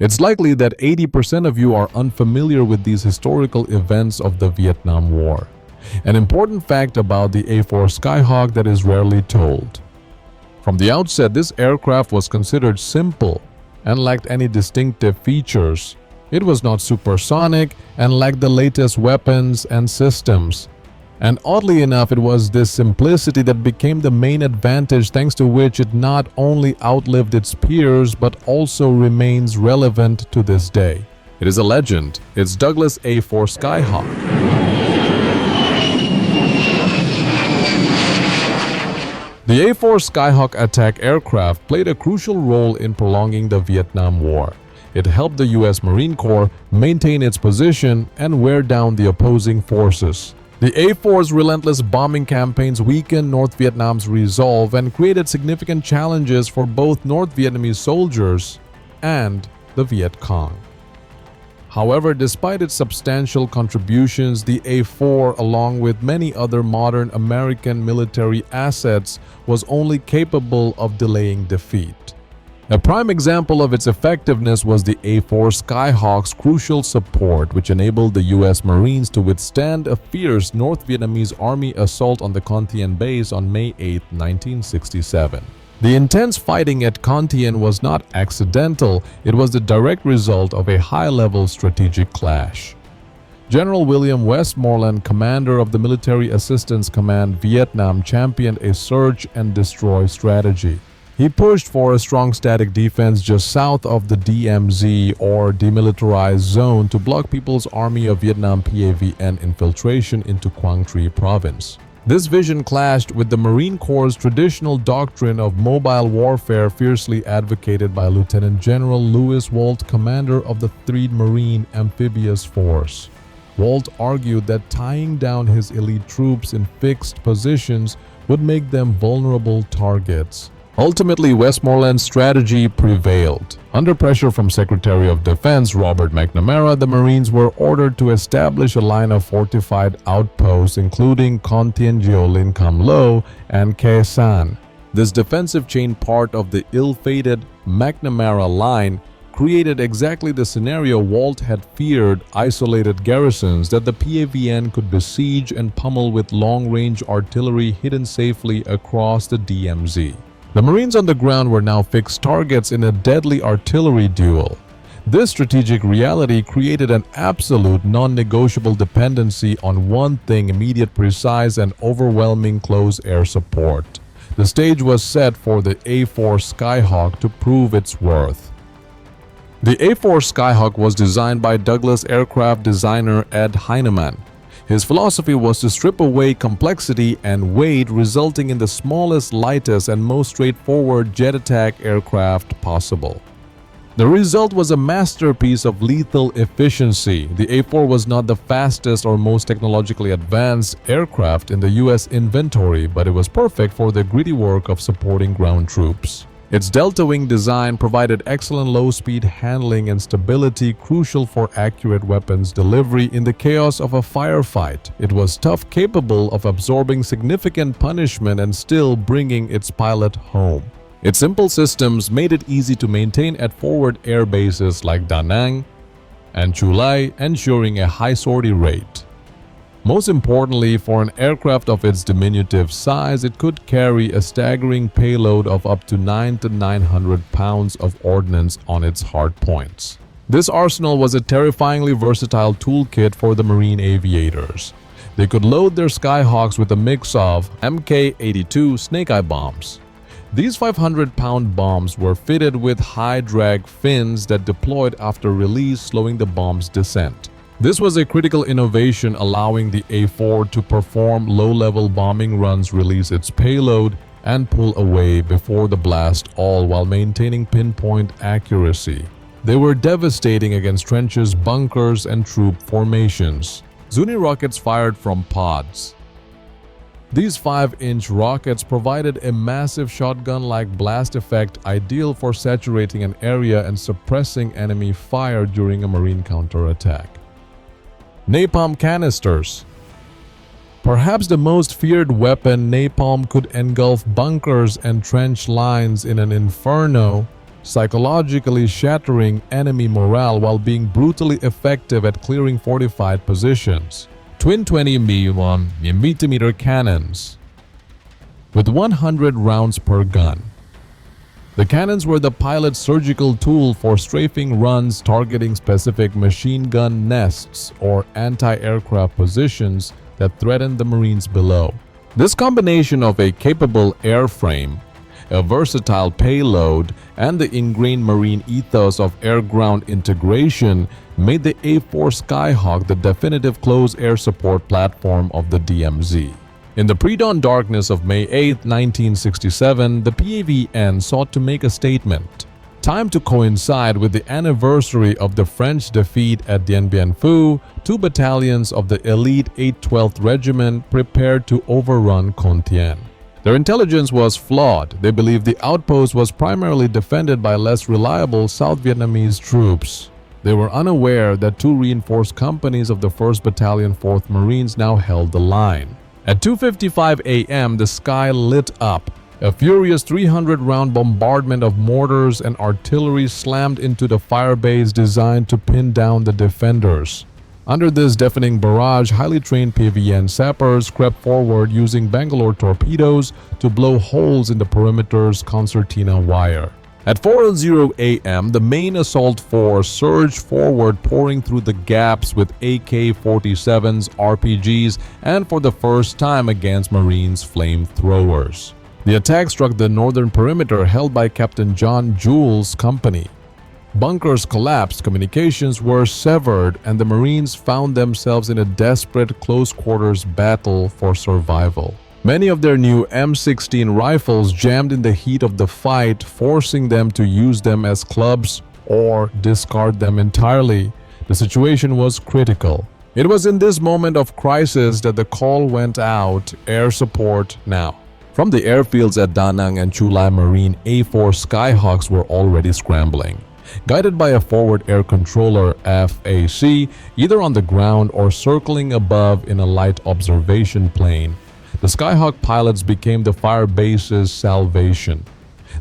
It's likely that 80% of you are unfamiliar with these historical events of the Vietnam War. An important fact about the A-4 Skyhawk that is rarely told. From the outset, this aircraft was considered simple and lacked any distinctive features. It was not supersonic and lacked the latest weapons and systems. And oddly enough, it was this simplicity that became the main advantage, thanks to which it not only outlived its peers but also remains relevant to this day. It is a legend. It's Douglas A-4 Skyhawk. The A-4 Skyhawk attack aircraft played a crucial role in prolonging the Vietnam War. It helped the U.S. Marine Corps maintain its position and wear down the opposing forces. The A-4's relentless bombing campaigns weakened North Vietnam's resolve and created significant challenges for both North Vietnamese soldiers and the Viet Cong. However, despite its substantial contributions, the A-4, along with many other modern American military assets, was only capable of delaying defeat. A prime example of its effectiveness was the A-4 Skyhawk's crucial support, which enabled the U.S. Marines to withstand a fierce North Vietnamese Army assault on the Con Thien base on May 8, 1967. The intense fighting at Con Thien was not accidental, it was the direct result of a high-level strategic clash. General William Westmoreland, commander of the Military Assistance Command Vietnam, championed a search and destroy strategy. He pushed for a strong static defense just south of the DMZ, or Demilitarized Zone, to block People's Army of Vietnam PAVN infiltration into Quang Tri Province. This vision clashed with the Marine Corps' traditional doctrine of mobile warfare, fiercely advocated by Lieutenant General Lewis Walt, commander of the 3rd Marine Amphibious Force. Walt argued that tying down his elite troops in fixed positions would make them vulnerable targets. Ultimately, Westmoreland's strategy prevailed. Under pressure from Secretary of Defense Robert McNamara, the Marines were ordered to establish a line of fortified outposts, including Con Thien, Jiolin, Cam Lo, and Khe Sanh. This defensive chain, part of the ill-fated McNamara Line, created exactly the scenario Walt had feared: isolated garrisons that the PAVN could besiege and pummel with long-range artillery hidden safely across the DMZ. The Marines on the ground were now fixed targets in a deadly artillery duel. This strategic reality created an absolute non-negotiable dependency on one thing: immediate, precise, and overwhelming close air support. The stage was set for the A-4 Skyhawk to prove its worth. The A-4 Skyhawk was designed by Douglas aircraft designer Ed Heinemann. His philosophy was to strip away complexity and weight, resulting in the smallest, lightest, and most straightforward jet attack aircraft possible. The result was a masterpiece of lethal efficiency. The A-4 was not the fastest or most technologically advanced aircraft in the U.S. inventory, but it was perfect for the gritty work of supporting ground troops. Its delta-wing design provided excellent low-speed handling and stability, crucial for accurate weapons delivery in the chaos of a firefight. It was tough, capable of absorbing significant punishment and still bringing its pilot home. Its simple systems made it easy to maintain at forward air bases like Da Nang and Chu Lai, ensuring a high sortie rate. Most importantly, for an aircraft of its diminutive size, it could carry a staggering payload of up to 900 to 900 pounds of ordnance on its hard points. This arsenal was a terrifyingly versatile toolkit for the Marine aviators. They could load their Skyhawks with a mix of Mk-82 Snake-Eye bombs. These 500-pound bombs were fitted with high-drag fins that deployed after release, slowing the bomb's descent. This was a critical innovation, allowing the A-4 to perform low-level bombing runs, release its payload, and pull away before the blast, all while maintaining pinpoint accuracy. They were devastating against trenches, bunkers, and troop formations. Zuni rockets fired from pods. These 5-inch rockets provided a massive shotgun-like blast effect, ideal for saturating an area and suppressing enemy fire during a Marine counterattack. Napalm canisters. Perhaps the most feared weapon, napalm could engulf bunkers and trench lines in an inferno, psychologically shattering enemy morale while being brutally effective at clearing fortified positions. Twin 20 mm cannons with 100 rounds per gun. The cannons were the pilot's surgical tool for strafing runs targeting specific machine gun nests or anti-aircraft positions that threatened the Marines below. This combination of a capable airframe, a versatile payload, and the ingrained Marine ethos of air-ground integration made the A-4 Skyhawk the definitive close air support platform of the DMZ. In the pre-dawn darkness of May 8, 1967, the PAVN sought to make a statement. Timed to coincide with the anniversary of the French defeat at Dien Bien Phu, 2 battalions of the elite 812th Regiment prepared to overrun Con Thien. Their intelligence was flawed. They believed the outpost was primarily defended by less reliable South Vietnamese troops. They were unaware that 2 reinforced companies of the 1st Battalion 4th Marines now held the line. At 2:55 a.m., the sky lit up. A furious 300-round bombardment of mortars and artillery slammed into the firebase designed to pin down the defenders. Under this deafening barrage, highly trained PVN sappers crept forward using Bangalore torpedoes to blow holes in the perimeter's concertina wire. At 4:00 a.m., the main assault force surged forward, pouring through the gaps with AK-47s, RPGs, and for the first time against Marines' flamethrowers. The attack struck the northern perimeter held by Captain John Jewell's company. Bunkers collapsed, communications were severed, and the Marines found themselves in a desperate close-quarters battle for survival. Many of their new M16 rifles jammed in the heat of the fight, forcing them to use them as clubs or discard them entirely. The situation was critical. It was in this moment of crisis that the call went out, air support now. From the airfields at Da Nang and Chu Lai Marine, A-4 Skyhawks were already scrambling. Guided by a forward air controller FAC, either on the ground or circling above in a light observation plane, the Skyhawk pilots became the fire base's salvation.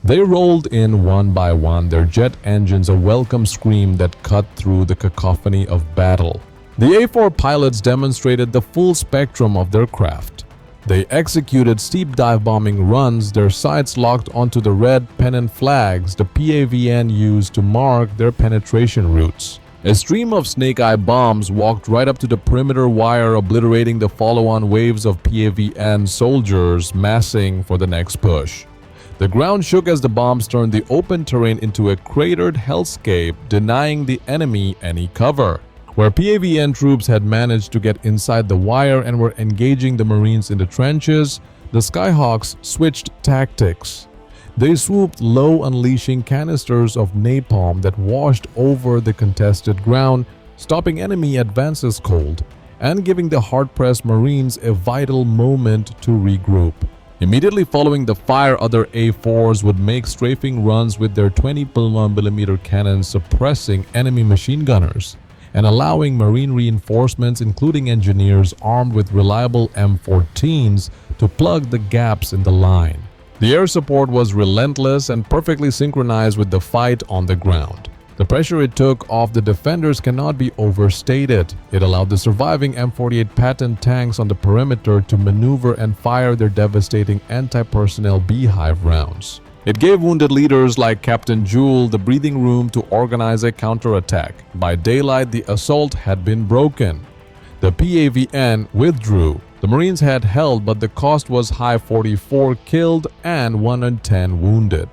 They rolled in one by one, their jet engines a welcome scream that cut through the cacophony of battle. The A-4 pilots demonstrated the full spectrum of their craft. They executed steep dive bombing runs, their sights locked onto the red pennant flags the PAVN used to mark their penetration routes. A stream of snake-eye bombs walked right up to the perimeter wire, obliterating the follow-on waves of PAVN soldiers massing for the next push. The ground shook as the bombs turned the open terrain into a cratered hellscape, denying the enemy any cover. Where PAVN troops had managed to get inside the wire and were engaging the Marines in the trenches, the Skyhawks switched tactics. They swooped low, unleashing canisters of napalm that washed over the contested ground, stopping enemy advances cold and giving the hard-pressed Marines a vital moment to regroup. Immediately following the fire, other A-4s would make strafing runs with their 20mm cannons, suppressing enemy machine gunners and allowing Marine reinforcements, including engineers armed with reliable M14s, to plug the gaps in the line. The air support was relentless and perfectly synchronized with the fight on the ground. The pressure it took off the defenders cannot be overstated. It allowed the surviving M48 Patton tanks on the perimeter to maneuver and fire their devastating anti-personnel beehive rounds. It gave wounded leaders like Captain Jewell the breathing room to organize a counterattack. By daylight, the assault had been broken. The PAVN withdrew. The Marines had held, but the cost was high: 44 killed and 110 wounded.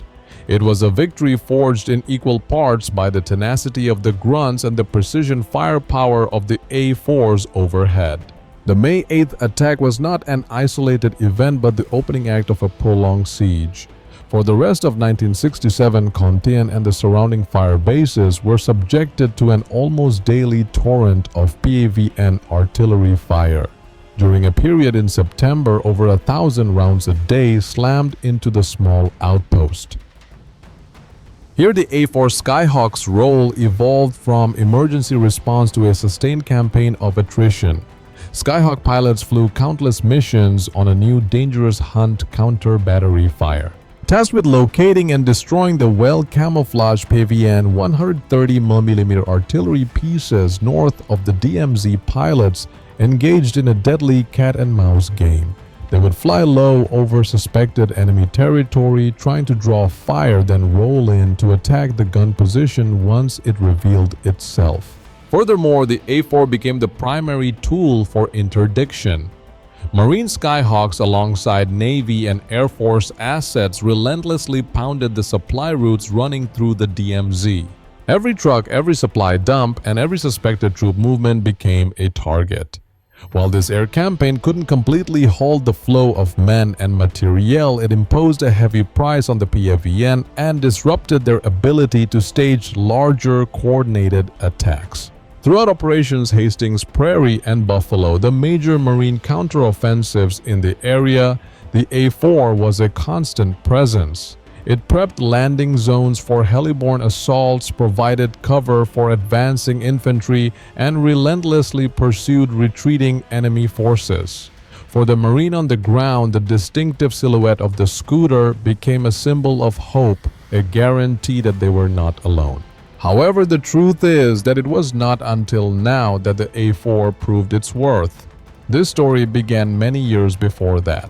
It was a victory forged in equal parts by the tenacity of the grunts and the precision firepower of the A-4s overhead. The May 8th attack was not an isolated event but the opening act of a prolonged siege. For the rest of 1967, Con Thien and the surrounding fire bases were subjected to an almost daily torrent of PAVN artillery fire. During a period in September, over 1,000 rounds a day slammed into the small outpost. Here, the A-4 Skyhawk's role evolved from emergency response to a sustained campaign of attrition. Skyhawk pilots flew countless missions on a new dangerous hunt counter battery fire. Tasked with locating and destroying the well-camouflaged Pavian 130mm artillery pieces north of the DMZ, pilots engaged in a deadly cat-and-mouse game. They would fly low over suspected enemy territory, trying to draw fire, then roll in to attack the gun position once it revealed itself. Furthermore, the A-4 became the primary tool for interdiction. Marine Skyhawks alongside Navy and Air Force assets relentlessly pounded the supply routes running through the DMZ. Every truck, every supply dump, and every suspected troop movement became a target. While this air campaign couldn't completely halt the flow of men and materiel, it imposed a heavy price on the PFVN and disrupted their ability to stage larger coordinated attacks. Throughout Operations Hastings Prairie and Buffalo, the major Marine counteroffensives in the area, the A-4 was a constant presence. It prepped landing zones for heliborne assaults, provided cover for advancing infantry, and relentlessly pursued retreating enemy forces. For the Marine on the ground, the distinctive silhouette of the scooter became a symbol of hope, a guarantee that they were not alone. However, the truth is that it was not until now that the A-4 proved its worth. This story began many years before that.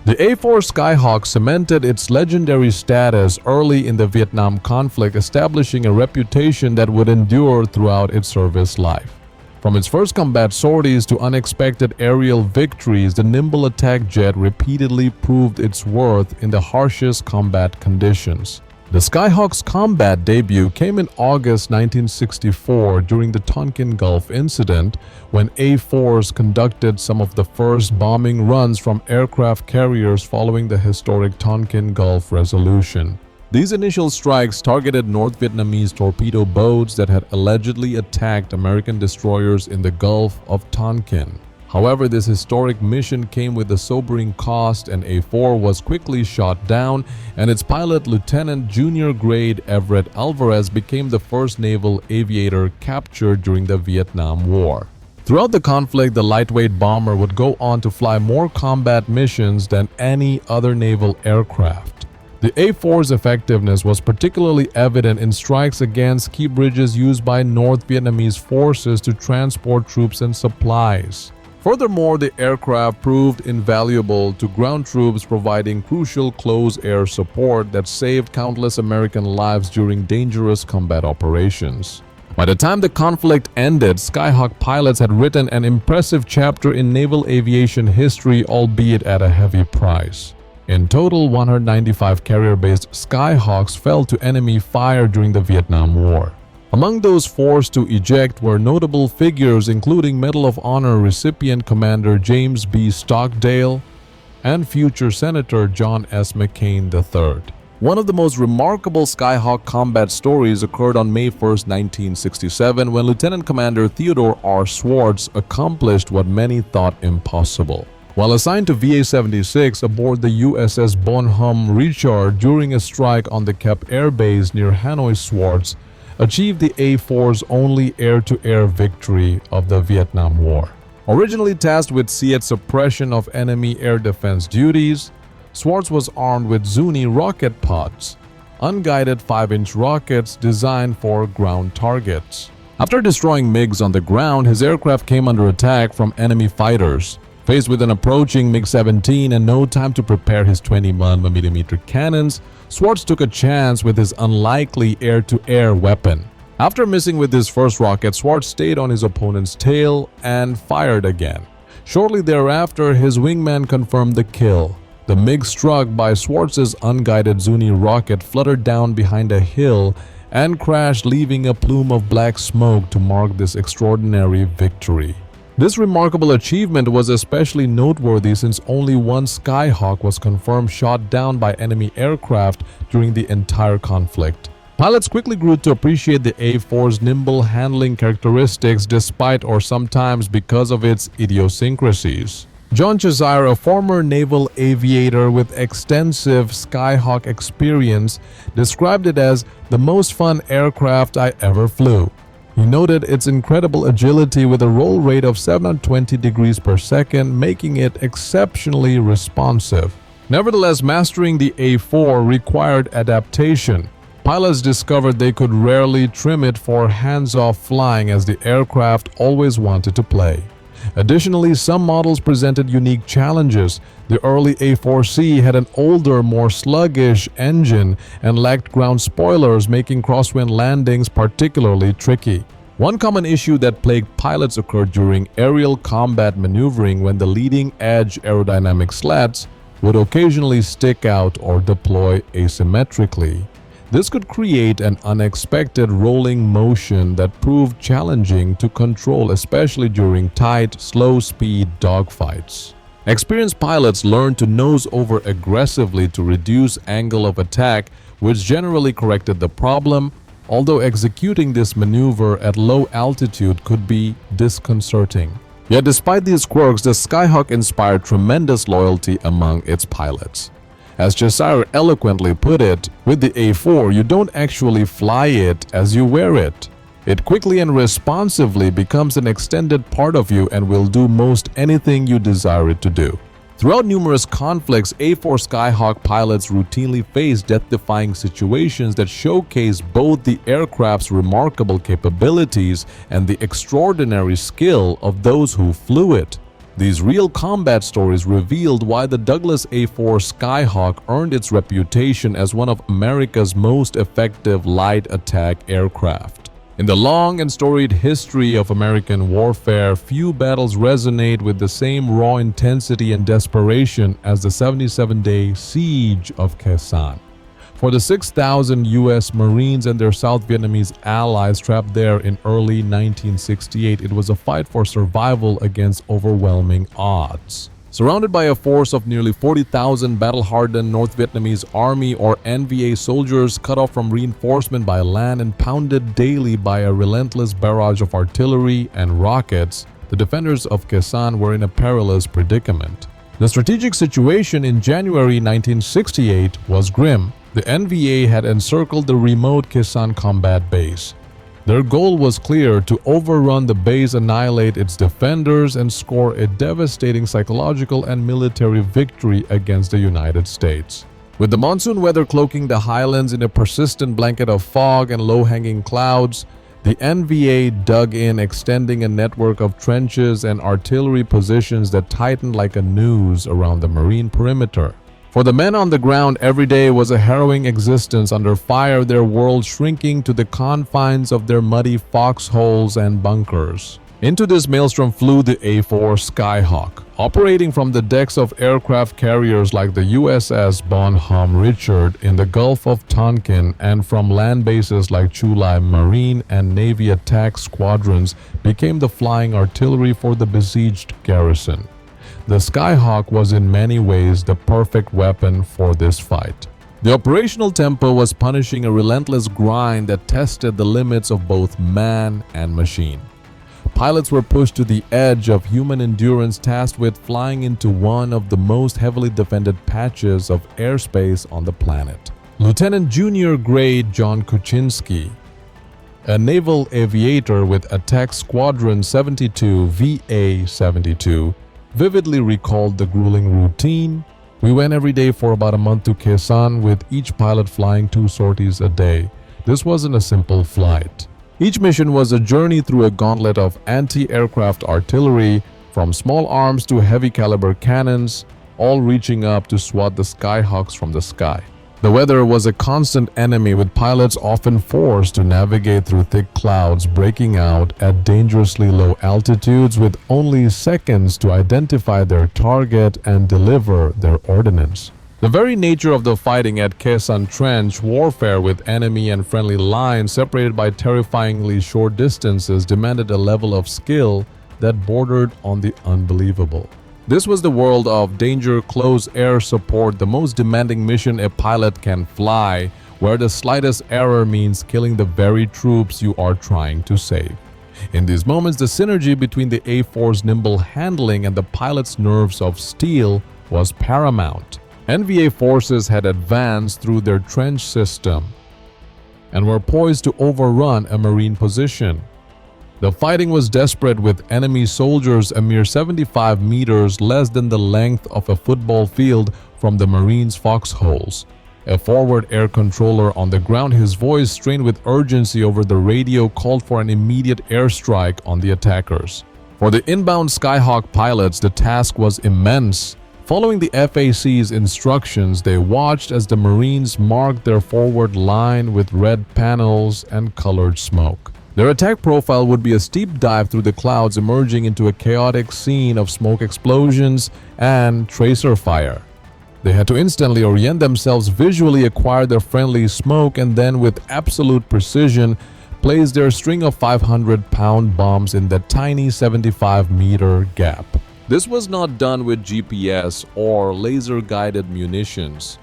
The A-4 Skyhawk cemented its legendary status early in the Vietnam conflict, establishing a reputation that would endure throughout its service life. From its first combat sorties to unexpected aerial victories, the nimble attack jet repeatedly proved its worth in the harshest combat conditions. The Skyhawk's combat debut came in August 1964 during the Tonkin Gulf incident, when A-4s conducted some of the first bombing runs from aircraft carriers following the historic Tonkin Gulf resolution. These initial strikes targeted North Vietnamese torpedo boats that had allegedly attacked American destroyers in the Gulf of Tonkin. However, this historic mission came with a sobering cost, and A-4 was quickly shot down, and its pilot, Lieutenant Junior Grade Everett Alvarez, became the first naval aviator captured during the Vietnam War. Throughout the conflict, the lightweight bomber would go on to fly more combat missions than any other naval aircraft. The A-4's effectiveness was particularly evident in strikes against key bridges used by North Vietnamese forces to transport troops and supplies. Furthermore, the aircraft proved invaluable to ground troops, providing crucial close air support that saved countless American lives during dangerous combat operations. By the time the conflict ended, Skyhawk pilots had written an impressive chapter in naval aviation history, albeit at a heavy price. In total, 195 carrier-based Skyhawks fell to enemy fire during the Vietnam War. Among those forced to eject were notable figures including Medal of Honor recipient Commander James B. Stockdale and future Senator John S. McCain III. One of the most remarkable Skyhawk combat stories occurred on May 1, 1967, when Lieutenant Commander Theodore R. Swartz accomplished what many thought impossible. While assigned to VA-76 aboard the USS Bonhomme Richard during a strike on the Kep Air Base near Hanoi, Swartz achieved the A-4's only air-to-air victory of the Vietnam War. Originally tasked with SEAD suppression of enemy air defense duties, Swartz was armed with Zuni rocket pods, unguided 5-inch rockets designed for ground targets. After destroying MiGs on the ground, his aircraft came under attack from enemy fighters. Faced with an approaching MiG-17 and no time to prepare his 21mm cannons, Swartz took a chance with his unlikely air-to-air weapon. After missing with his first rocket, Swartz stayed on his opponent's tail and fired again. Shortly thereafter, his wingman confirmed the kill. The MiG struck by Swartz's unguided Zuni rocket fluttered down behind a hill and crashed, leaving a plume of black smoke to mark this extraordinary victory. This remarkable achievement was especially noteworthy since only one Skyhawk was confirmed shot down by enemy aircraft during the entire conflict. Pilots quickly grew to appreciate the A-4's nimble handling characteristics despite or sometimes because of its idiosyncrasies. John Cheshire, a former naval aviator with extensive Skyhawk experience, described it as the most fun aircraft I ever flew. He noted its incredible agility with a roll rate of 720 degrees per second, making it exceptionally responsive. Nevertheless, mastering the A-4 required adaptation. Pilots discovered they could rarely trim it for hands-off flying as the aircraft always wanted to play. Additionally, some models presented unique challenges. The early A-4C had an older, more sluggish engine and lacked ground spoilers, making crosswind landings particularly tricky. One common issue that plagued pilots occurred during aerial combat maneuvering when the leading-edge aerodynamic slats would occasionally stick out or deploy asymmetrically. This could create an unexpected rolling motion that proved challenging to control, especially during tight, slow-speed dogfights. Experienced pilots learned to nose over aggressively to reduce angle of attack, which generally corrected the problem, although executing this maneuver at low altitude could be disconcerting. Yet despite these quirks, the Skyhawk inspired tremendous loyalty among its pilots. As Cheshire eloquently put it, with the A-4 you don't actually fly it as you wear it. It quickly and responsively becomes an extended part of you and will do most anything you desire it to do. Throughout numerous conflicts, A-4 Skyhawk pilots routinely faced death-defying situations that showcase both the aircraft's remarkable capabilities and the extraordinary skill of those who flew it. These real combat stories revealed why the Douglas A-4 Skyhawk earned its reputation as one of America's most effective light attack aircraft. In the long and storied history of American warfare, few battles resonate with the same raw intensity and desperation as the 77-day Siege of Khe Sanh. For the 6,000 U.S. Marines and their South Vietnamese allies trapped there in early 1968, it was a fight for survival against overwhelming odds. Surrounded by a force of nearly 40,000 battle-hardened North Vietnamese Army or NVA soldiers cut off from reinforcement by land and pounded daily by a relentless barrage of artillery and rockets, the defenders of Khe Sanh were in a perilous predicament. The strategic situation in January 1968 was grim. The NVA had encircled the remote Khe Sanh combat base. Their goal was clear: to overrun the base, annihilate its defenders, and score a devastating psychological and military victory against the United States. With the monsoon weather cloaking the highlands in a persistent blanket of fog and low-hanging clouds, the NVA dug in, extending a network of trenches and artillery positions that tightened like a noose around the marine perimeter. For the men on the ground, every day was a harrowing existence under fire, their world shrinking to the confines of their muddy foxholes and bunkers. Into this maelstrom flew the A-4 Skyhawk. Operating from the decks of aircraft carriers like the USS Bonhomme Richard in the Gulf of Tonkin and from land bases like Chu Lai Marine and Navy attack squadrons, became the flying artillery for the besieged garrison. The Skyhawk was in many ways the perfect weapon for this fight. The operational tempo was punishing a relentless grind that tested the limits of both man and machine. Pilots were pushed to the edge of human endurance, tasked with flying into one of the most heavily defended patches of airspace on the planet. Lieutenant Junior Grade John Kuczynski, a naval aviator with Attack Squadron 72 VA-72, vividly recalled the grueling routine. We went every day for about a month to Khe Sanh, with each pilot flying 2 sorties a day. This wasn't a simple flight. Each mission was a journey through a gauntlet of anti-aircraft artillery, from small arms to heavy-caliber cannons, all reaching up to swat the Skyhawks from the sky. The weather was a constant enemy, with pilots often forced to navigate through thick clouds, breaking out at dangerously low altitudes with only seconds to identify their target and deliver their ordnance. The very nature of the fighting at Khe Sanh trench warfare, with enemy and friendly lines separated by terrifyingly short distances, demanded a level of skill that bordered on the unbelievable. This was the world of danger close air support, the most demanding mission a pilot can fly, where the slightest error means killing the very troops you are trying to save. In these moments, the synergy between the A-4's nimble handling and the pilot's nerves of steel was paramount. NVA forces had advanced through their trench system and were poised to overrun a Marine position. The fighting was desperate, with enemy soldiers a mere 75 meters, less than the length of a football field, from the Marines' foxholes. A forward air controller on the ground, his voice strained with urgency over the radio, called for an immediate airstrike on the attackers. For the inbound Skyhawk pilots, the task was immense. Following the FAC's instructions, they watched as the Marines marked their forward line with red panels and colored smoke. Their attack profile would be a steep dive through the clouds, emerging into a chaotic scene of smoke explosions and tracer fire. They had to instantly orient themselves, visually acquire their friendly smoke, and then with absolute precision place their string of 500-pound bombs in that tiny 75-meter gap. This was not done with GPS or laser-guided munitions.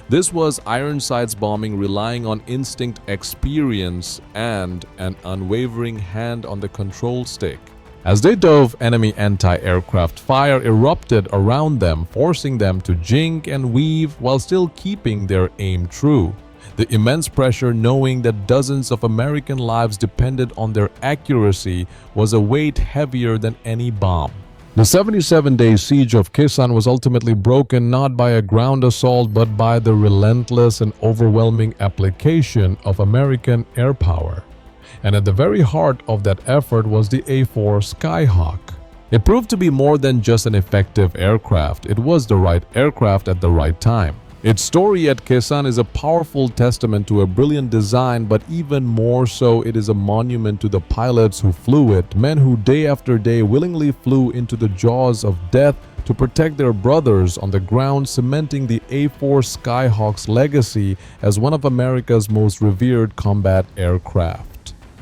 This was Ironsides bombing, relying on instinct, experience, and an unwavering hand on the control stick. As they dove, enemy anti-aircraft fire erupted around them, forcing them to jink and weave while still keeping their aim true. The immense pressure, knowing that dozens of American lives depended on their accuracy, was a weight heavier than any bomb. The 77-day Siege of Khe Sanh was ultimately broken not by a ground assault but by the relentless and overwhelming application of American air power. And at the very heart of that effort was the A-4 Skyhawk. It proved to be more than just an effective aircraft. It was the right aircraft at the right time. Its story at Khe Sanh is a powerful testament to a brilliant design, but even more so, it is a monument to the pilots who flew it, men who day after day willingly flew into the jaws of death to protect their brothers on the ground, cementing the A-4 Skyhawk's legacy as one of America's most revered combat aircraft.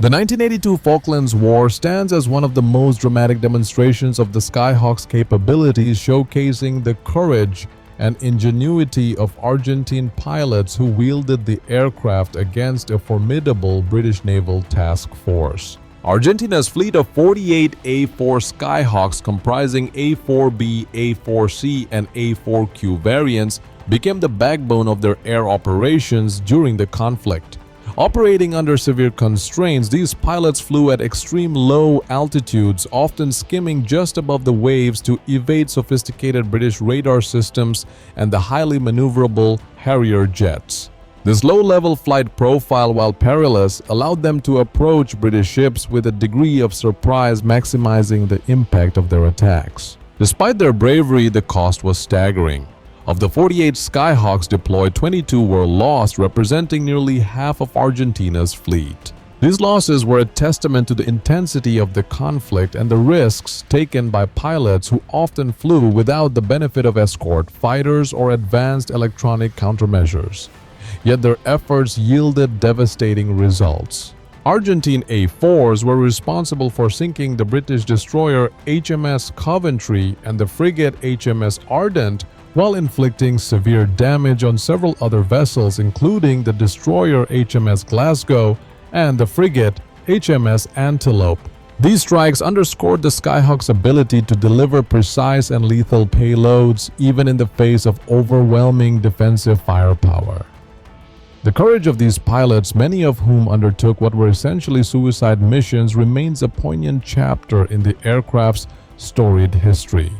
The 1982 Falklands War stands as one of the most dramatic demonstrations of the Skyhawk's capabilities, showcasing the courage and ingenuity of Argentine pilots who wielded the aircraft against a formidable British naval task force. Argentina's fleet of 48 A-4 Skyhawks, comprising A-4B, A-4C, and A-4Q variants, became the backbone of their air operations during the conflict. Operating under severe constraints, these pilots flew at extreme low altitudes, often skimming just above the waves to evade sophisticated British radar systems and the highly maneuverable Harrier jets. This low-level flight profile, while perilous, allowed them to approach British ships with a degree of surprise, maximizing the impact of their attacks. Despite their bravery, the cost was staggering. Of the 48 Skyhawks deployed, 22 were lost, representing nearly half of Argentina's fleet. These losses were a testament to the intensity of the conflict and the risks taken by pilots who often flew without the benefit of escort fighters or advanced electronic countermeasures. Yet their efforts yielded devastating results. Argentine A-4s were responsible for sinking the British destroyer HMS Coventry and the frigate HMS Ardent, while inflicting severe damage on several other vessels, including the destroyer HMS Glasgow and the frigate HMS Antelope. These strikes underscored the Skyhawk's ability to deliver precise and lethal payloads, even in the face of overwhelming defensive firepower. The courage of these pilots, many of whom undertook what were essentially suicide missions, remains a poignant chapter in the aircraft's storied history.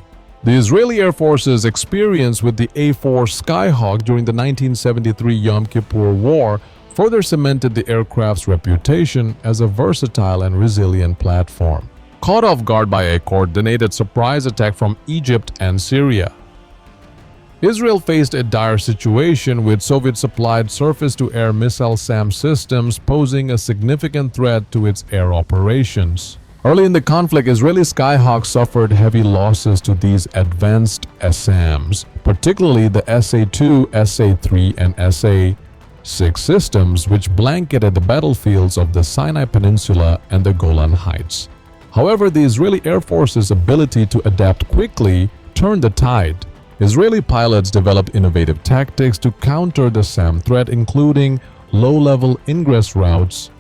The Israeli Air Force's experience with the A-4 Skyhawk during the 1973 Yom Kippur War further cemented the aircraft's reputation as a versatile and resilient platform. Caught off guard by a coordinated surprise attack from Egypt and Syria, Israel faced a dire situation with Soviet-supplied surface-to-air missile SAM systems posing a significant threat to its air operations. Early in the conflict, Israeli Skyhawks suffered heavy losses to these advanced SAMs, particularly the SA-2, SA-3, and SA-6 systems, which blanketed the battlefields of the Sinai Peninsula and the Golan Heights. However, the Israeli Air Force's ability to adapt quickly turned the tide. Israeli pilots developed innovative tactics to counter the SAM threat, including low-level ingress routes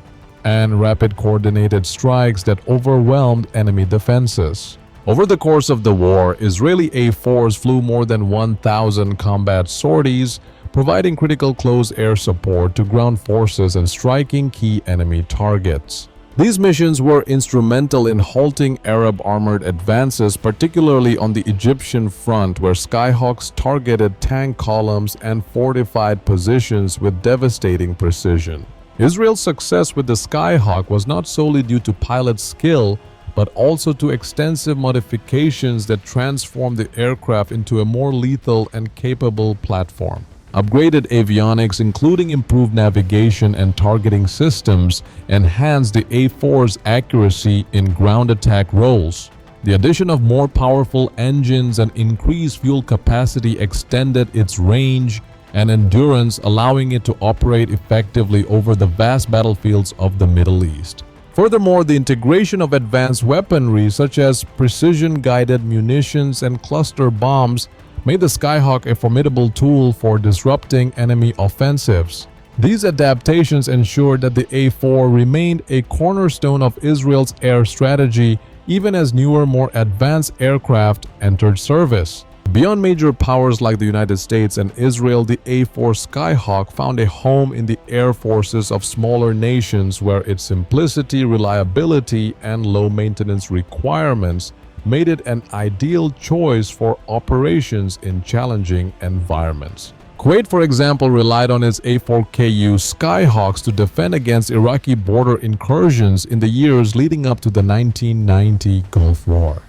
and rapid coordinated strikes that overwhelmed enemy defenses. Over the course of the war, Israeli A-4s flew more than 1,000 combat sorties, providing critical close air support to ground forces and striking key enemy targets. These missions were instrumental in halting Arab armored advances, particularly on the Egyptian front, where Skyhawks targeted tank columns and fortified positions with devastating precision. Israel's success with the Skyhawk was not solely due to pilot skill, but also to extensive modifications that transformed the aircraft into a more lethal and capable platform. Upgraded avionics, including improved navigation and targeting systems, enhanced the A-4's accuracy in ground attack roles. The addition of more powerful engines and increased fuel capacity extended its range and endurance, allowing it to operate effectively over the vast battlefields of the Middle East. Furthermore, the integration of advanced weaponry such as precision-guided munitions and cluster bombs made the Skyhawk a formidable tool for disrupting enemy offensives. These adaptations ensured that the A-4 remained a cornerstone of Israel's air strategy even as newer, more advanced aircraft entered service. Beyond major powers like the United States and Israel, the A-4 Skyhawk found a home in the air forces of smaller nations where its simplicity, reliability, and low maintenance requirements made it an ideal choice for operations in challenging environments. Kuwait, for example, relied on its A-4KU Skyhawks to defend against Iraqi border incursions in the years leading up to the 1990 Gulf War.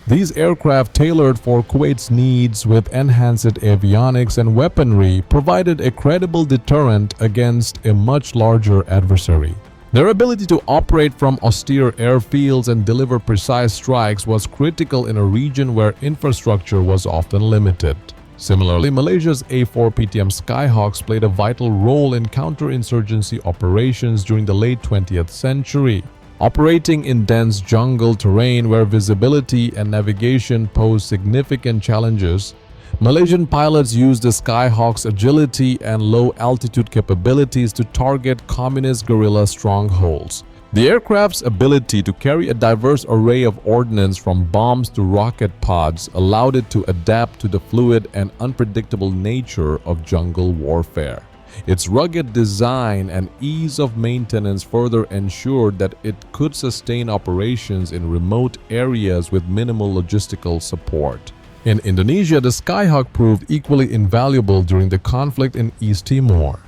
These aircraft, tailored for Kuwait's needs with enhanced avionics and weaponry, provided a credible deterrent against a much larger adversary. Their ability to operate from austere airfields and deliver precise strikes was critical in a region where infrastructure was often limited. Similarly, Malaysia's A-4 PTM Skyhawks played a vital role in counterinsurgency operations during the late 20th century. Operating in dense jungle terrain where visibility and navigation posed significant challenges, Malaysian pilots used the Skyhawk's agility and low-altitude capabilities to target communist guerrilla strongholds. The aircraft's ability to carry a diverse array of ordnance from bombs to rocket pods allowed it to adapt to the fluid and unpredictable nature of jungle warfare. Its rugged design and ease of maintenance further ensured that it could sustain operations in remote areas with minimal logistical support. In Indonesia, the Skyhawk proved equally invaluable during the conflict in East Timor.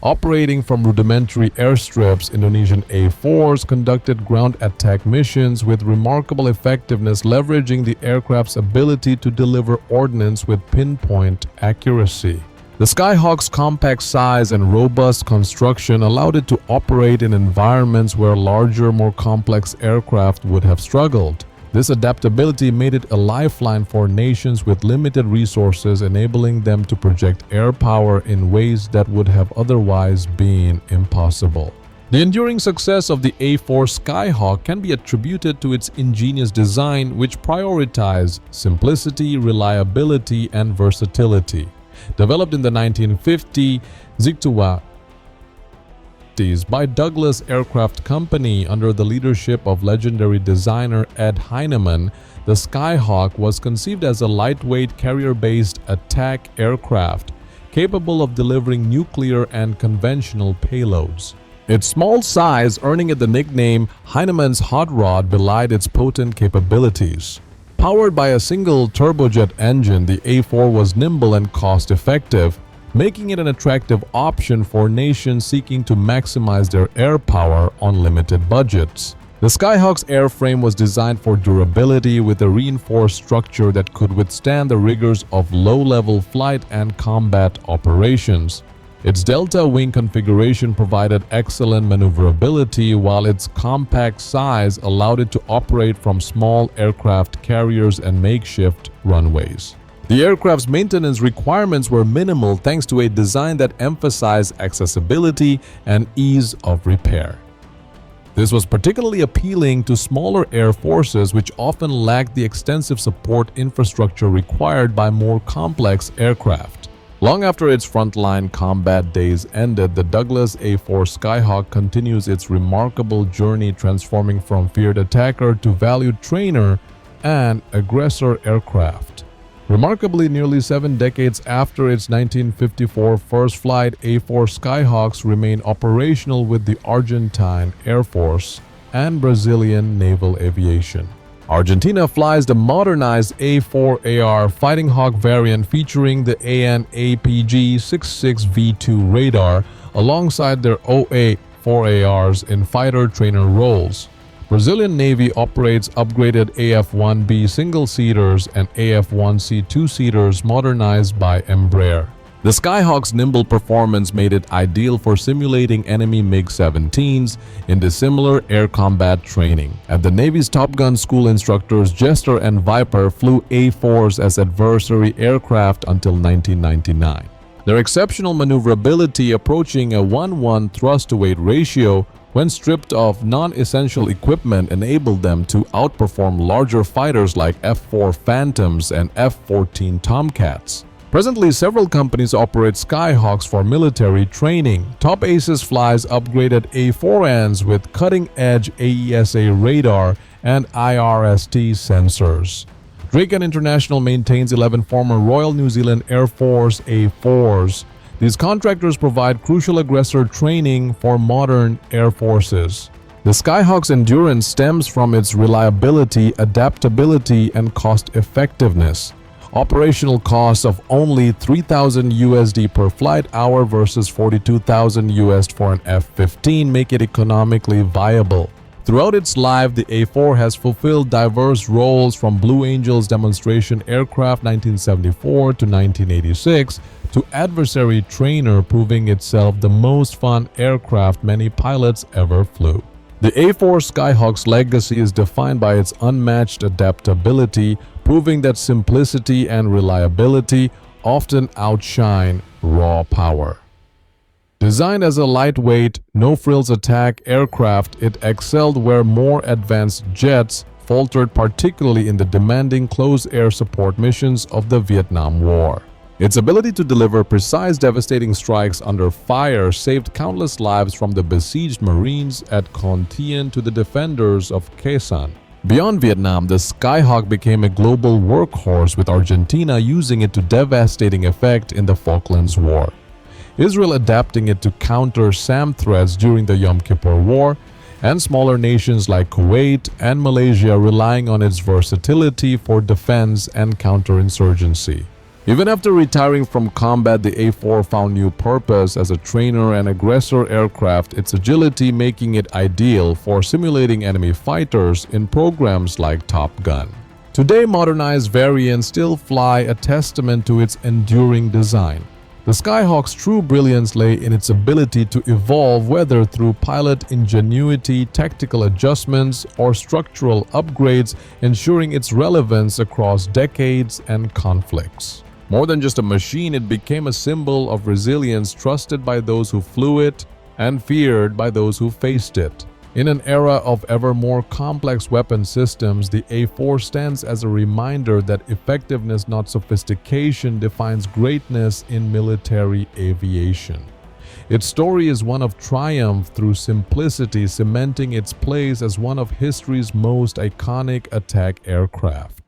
Operating from rudimentary airstrips, Indonesian A-4s conducted ground attack missions with remarkable effectiveness, leveraging the aircraft's ability to deliver ordnance with pinpoint accuracy. The Skyhawk's compact size and robust construction allowed it to operate in environments where larger, more complex aircraft would have struggled. This adaptability made it a lifeline for nations with limited resources, enabling them to project air power in ways that would have otherwise been impossible. The enduring success of the A-4 Skyhawk can be attributed to its ingenious design, which prioritized simplicity, reliability, and versatility. Developed in the 1950s, by Douglas Aircraft Company under the leadership of legendary designer Ed Heinemann, the Skyhawk was conceived as a lightweight carrier-based attack aircraft capable of delivering nuclear and conventional payloads. Its small size, earning it the nickname Heinemann's Hot Rod, belied its potent capabilities. Powered by a single turbojet engine, the A-4 was nimble and cost-effective, making it an attractive option for nations seeking to maximize their air power on limited budgets. The Skyhawk's airframe was designed for durability with a reinforced structure that could withstand the rigors of low-level flight and combat operations. Its delta wing configuration provided excellent maneuverability, while its compact size allowed it to operate from small aircraft carriers and makeshift runways. The aircraft's maintenance requirements were minimal thanks to a design that emphasized accessibility and ease of repair. This was particularly appealing to smaller air forces which often lacked the extensive support infrastructure required by more complex aircraft. Long after its frontline combat days ended, the Douglas A-4 Skyhawk continues its remarkable journey, transforming from feared attacker to valued trainer and aggressor aircraft. Remarkably, nearly 7 decades after its 1954 first flight, A-4 Skyhawks remain operational with the Argentine Air Force and Brazilian naval aviation. Argentina flies the modernized A-4AR Fighting Hawk variant featuring the AN/APG-66V2 radar alongside their OA-4ARs in fighter trainer roles. Brazilian Navy operates upgraded AF-1B single-seaters and AF-1C two-seaters modernized by Embraer. The Skyhawk's nimble performance made it ideal for simulating enemy MiG-17s in dissimilar air combat training. At the Navy's Top Gun school, instructors Jester and Viper flew A-4s as adversary aircraft until 1999. Their exceptional maneuverability, approaching a 1:1 thrust-to-weight ratio when stripped of non-essential equipment, enabled them to outperform larger fighters like F-4 Phantoms and F-14 Tomcats. Presently, several companies operate Skyhawks for military training. Top Aces flies upgraded A4Ns with cutting-edge AESA radar and IRST sensors. Draken International maintains 11 former Royal New Zealand Air Force A4s. These contractors provide crucial aggressor training for modern air forces. The Skyhawk's endurance stems from its reliability, adaptability, and cost-effectiveness. Operational costs of only $3,000 per flight hour versus $42,000 for an F-15 make it economically viable. Throughout its life, the A-4 has fulfilled diverse roles from Blue Angels demonstration aircraft 1974 to 1986 to adversary trainer, proving itself the most fun aircraft many pilots ever flew. The A-4 Skyhawk's legacy is defined by its unmatched adaptability, proving that simplicity and reliability often outshine raw power. Designed as a lightweight, no-frills attack aircraft, it excelled where more advanced jets faltered, particularly in the demanding close air support missions of the Vietnam War. Its ability to deliver precise, devastating strikes under fire saved countless lives, from the besieged Marines at Con Thien to the defenders of Khe Sanh. Beyond Vietnam, the Skyhawk became a global workhorse, with Argentina using it to devastating effect in the Falklands War, Israel adapting it to counter SAM threats during the Yom Kippur War, and smaller nations like Kuwait and Malaysia relying on its versatility for defense and counterinsurgency. Even after retiring from combat, the A-4 found new purpose as a trainer and aggressor aircraft, its agility making it ideal for simulating enemy fighters in programs like Top Gun. Today, modernized variants still fly, a testament to its enduring design. The Skyhawk's true brilliance lay in its ability to evolve, whether through pilot ingenuity, tactical adjustments, or structural upgrades, ensuring its relevance across decades and conflicts. More than just a machine, it became a symbol of resilience, trusted by those who flew it and feared by those who faced it. In an era of ever more complex weapon systems, the A-4 stands as a reminder that effectiveness, not sophistication, defines greatness in military aviation. Its story is one of triumph through simplicity, cementing its place as one of history's most iconic attack aircraft.